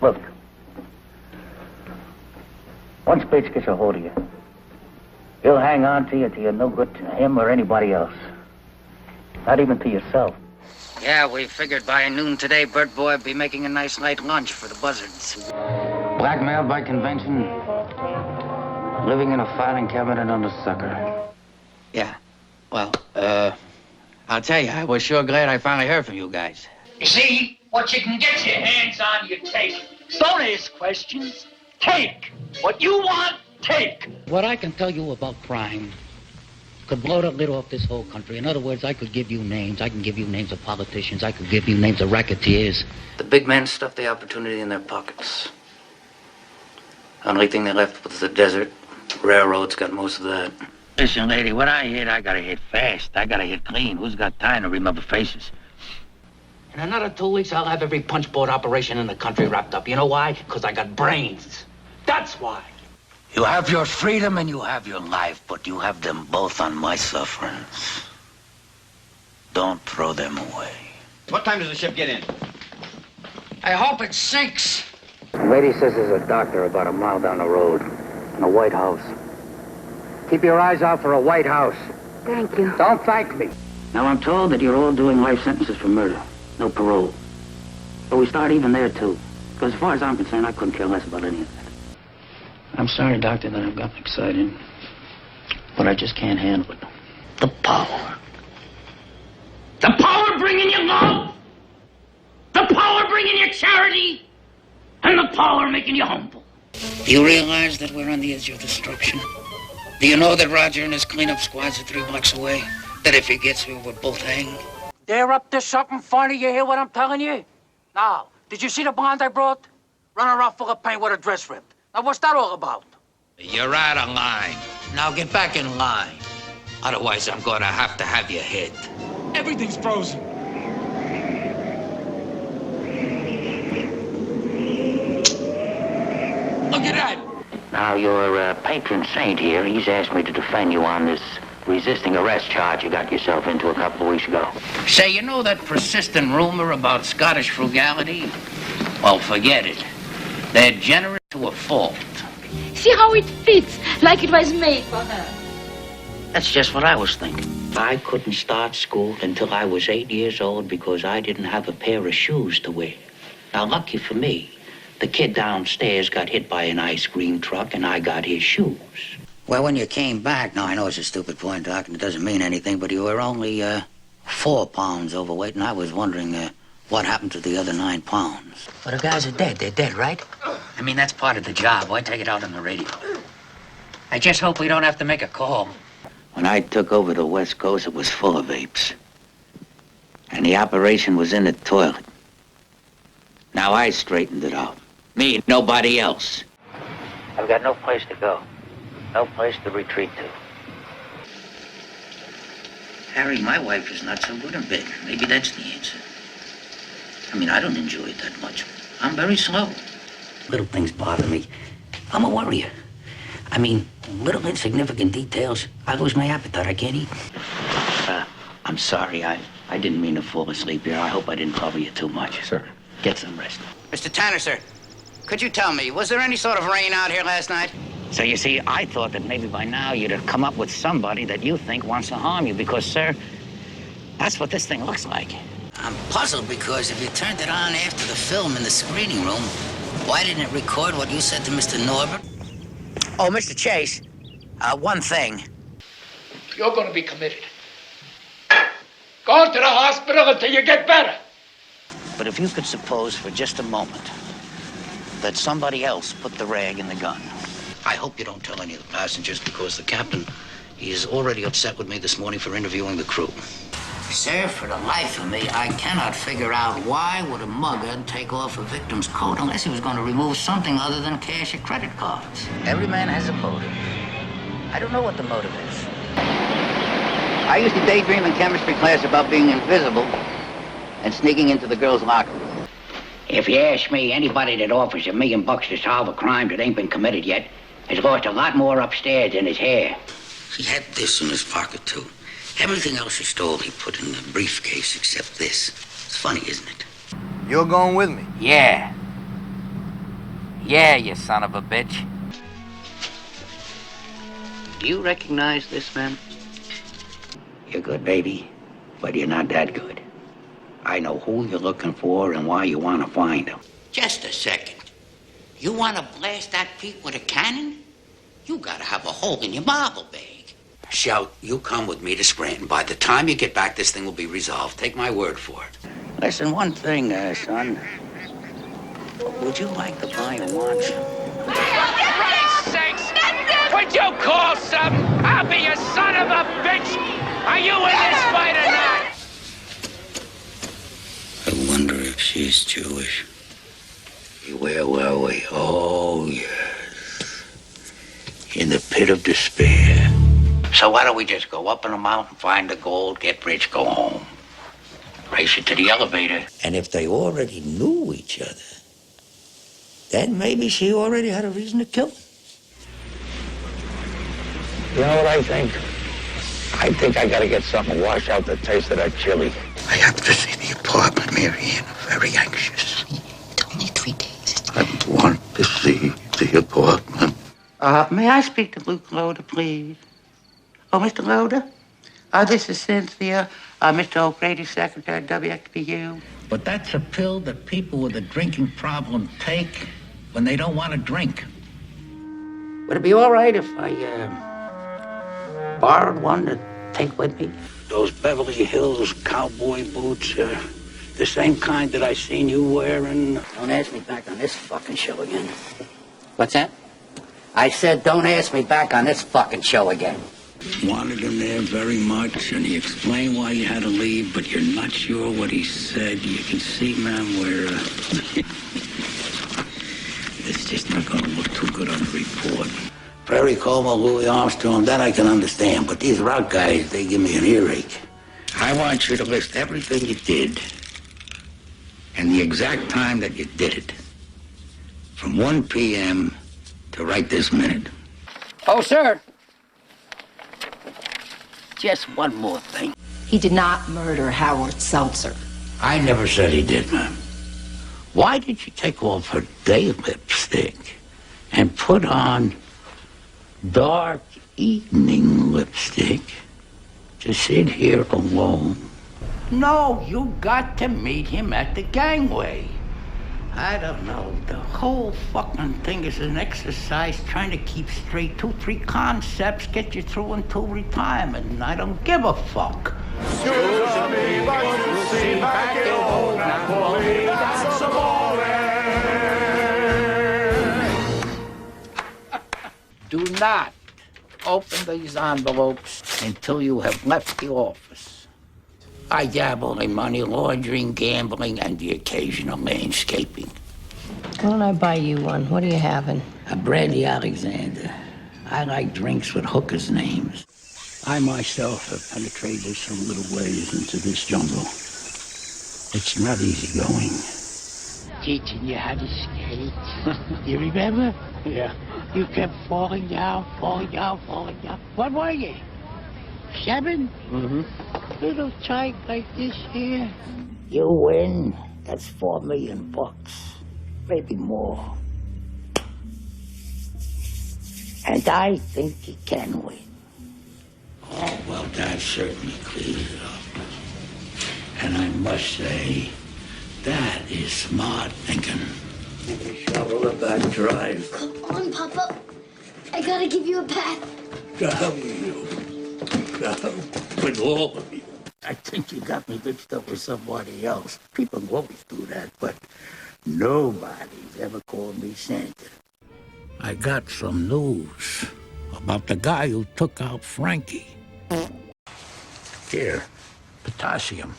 Look. Once bitch gets a hold of you, he'll hang on to you till you're no good to him or anybody else. Not even to yourself. Yeah, we figured by noon today, Bert Boy would be making a nice light lunch for the buzzards. Blackmailed by convention, living in a filing cabinet on the sucker. Yeah, well, I'll tell you, I was sure glad I finally heard from you guys. You see, what you can get your hands on, you take. Don't ask questions. Take. What you want, take. What I can tell you about crime could blow the lid off this whole country. In other words, I could give you names. I can give you names of politicians. I could give you names of racketeers. The big men stuff the opportunity in their pockets. Only thing they left was the desert. Railroads got most of that. Listen, lady, when I hit, I gotta hit fast. I gotta hit clean. Who's got time to remember faces? In another 2 weeks, I'll have every punchboard operation in the country wrapped up. You know why? Because I got brains. That's why. You have your freedom and you have your life, but you have them both on my sufferance. Don't throw them away. What time does the ship get in? I hope it sinks. The lady says there's a doctor about a mile down the road in a White House. Keep your eyes out for a White House. Thank you. Don't thank me. Now, I'm told that you're all doing life sentences for murder. No parole. But we start even there, too. Because as far as I'm concerned, I couldn't care less about any of that. I'm sorry, Doctor, that I've gotten excited. But I just can't handle it. The power. The power bringing you love. The power bringing you charity. And the power making you humble. Do you realize that we're on the edge of destruction? Do you know that Roger and his cleanup squads are 3 blocks away? That if he gets here, we'll both hang? They're up to something funny, you hear what I'm telling you? Now, did you see the blonde I brought? Running around full of paint with her dress ripped. Now, what's that all about? You're out of line. Now get back in line. Otherwise, I'm gonna have to have your head. Everything's frozen. Look at that. Now, your patron saint here, he's asked me to defend you on this resisting arrest charge you got yourself into a couple of weeks ago. Say, you know that persistent rumor about Scottish frugality? Well, forget it. They're generous to a fault. See how it fits, like it was made for her. That's just what I was thinking. I couldn't start school until I was 8 years old because I didn't have a pair of shoes to wear. Now, lucky for me, the kid downstairs got hit by an ice cream truck and I got his shoes. Well, when you came back, now I know it's a stupid point, Doc, and it doesn't mean anything, but you were only 4 pounds overweight, and I was wondering what happened to the other 9 pounds. Well, the guys are dead. They're dead, right? I mean, that's part of the job. Why take it out on the radio? I just hope we don't have to make a call. When I took over the West Coast, it was full of apes. And the operation was in the toilet. Now I straightened it out. Me, nobody else. I've got no place to go. No place to retreat to. Harry, my wife is not so good in bed. Maybe that's the answer. I mean, I don't enjoy it that much. I'm very slow. Little things bother me. I'm a worrier. I mean, little insignificant details. I lose my appetite. I can't eat. I'm sorry. I didn't mean to fall asleep here. I hope I didn't trouble you too much. Sir. Get some rest. Mr. Tanner, sir, could you tell me, was there any sort of rain out here last night? So you see, I thought that maybe by now you'd have come up with somebody that you think wants to harm you because, sir, that's what this thing looks like. I'm puzzled because if you turned it on after the film in the screening room, why didn't it record what you said to Mr. Norbert? Oh, Mr. Chase, one thing. You're going to be committed. Go to the hospital until you get better. But if you could suppose for just a moment that somebody else put the rag in the gun. I hope you don't tell any of the passengers because the captain, he is already upset with me this morning for interviewing the crew. Sir, for the life of me, I cannot figure out why would a mugger take off a victim's coat unless he was going to remove something other than cash or credit cards. Every man has a motive. I don't know what the motive is. I used to daydream in chemistry class about being invisible and sneaking into the girls' locker room. If you ask me, anybody that offers $1 million to solve a crime that ain't been committed yet has lost a lot more upstairs than his hair. He had this in his pocket, too. Everything else he stole, he put in the briefcase except this. It's funny, isn't it? You're going with me? Yeah. Yeah, you son of a bitch. Do you recognize this man? You're good, baby, but you're not that good. I know who you're looking for and why you want to find him. Just a second. You want to blast that Pete with a cannon? You gotta have a hole in your marble bag. Shout, you come with me to Scranton. By the time you get back, this thing will be resolved. Take my word for it. Listen, one thing, son. Would you like to buy a watch? Christ's sakes! Would you call something? I'll be a son of a bitch! Are you in this fight or not? I wonder if she's Jewish. Where were we? Oh, yes. In the pit of despair. So why don't we just go up in the mountain, find the gold, get rich, go home? Race it to the elevator. And if they already knew each other, then maybe she already had a reason to kill him. You know what I think? I think I gotta get something to wash out the taste of that chili. I have to see the apartment, Marianne. I'm very anxious. It's only 3 days. I want to see the apartment. May I speak to Luke Loader, please? Oh, Mr. Loader? This is Cynthia, Mr. O'Grady's secretary, WXPU. But that's a pill that people with a drinking problem take when they don't want to drink. Would it be all right if I, borrowed one to take with me? Those Beverly Hills cowboy boots, the same kind that I seen you wearing. Don't ask me back on this fucking show again. What's that? I said don't ask me back on this fucking show again. Wanted him there very much, and he explained why he had to leave, but you're not sure what he said. You can see, ma'am, where it's just not going to look too good on the report. Perry Como, Louis Armstrong, that I can understand, but these rock guys, they give me an earache. I want you to list everything you did and the exact time that you did it, from 1 p.m. to right this minute. Oh, sir. Just one more thing. He did not murder Howard Seltzer. I never said he did, ma'am. Why did you take off her day lipstick and put on dark evening lipstick to sit here alone? No, you got to meet him at the gangway. I don't know. The whole fucking thing is an exercise trying to keep straight 2-3 concepts, get you through until retirement, and I don't give a fuck. Do not open these envelopes until you have left the office. I dabble in money laundering, gambling, and the occasional landscaping. Why don't I buy you one? What are you having? A Brandy Alexander. I like drinks with hookers' names. I myself have penetrated some little ways into this jungle. It's not easy going. Teaching you how to skate. You remember? Yeah. You kept falling down, falling down, falling down. What were you? 7? Mm-hmm. Little tyke like this here. You win. That's $4 million. Maybe more. And I think you can win. Oh, well, that certainly clears it up. And I must say, that is smart thinking. Shovel up that drive. Come on, Papa. I gotta give you a pat. Down with you. Down with all of you. I think you got me mixed up with somebody else. People always do that, but nobody's ever called me Santa. I got some news about the guy who took out Frankie. Here, potassium.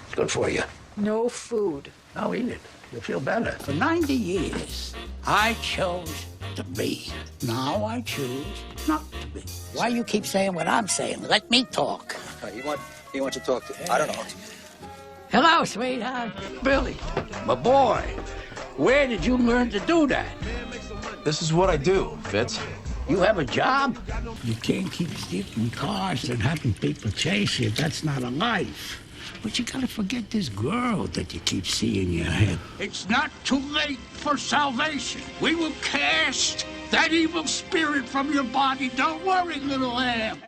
It's good for you. No food. I'll eat it. You'll feel better. For 90 years, I chose to be. Now I choose not to be. Why you keep saying what I'm saying? Let me talk. He wants to talk to you. I don't know. Hello, sweetheart. Billy, my boy. Where did you learn to do that? This is what I do, Fitz. You have a job? You can't keep stealing cars and having people chase you. That's not a life. But you gotta forget this girl that you keep seeing in your head. It's not too late for salvation. We will cast that evil spirit from your body. Don't worry, little lamb.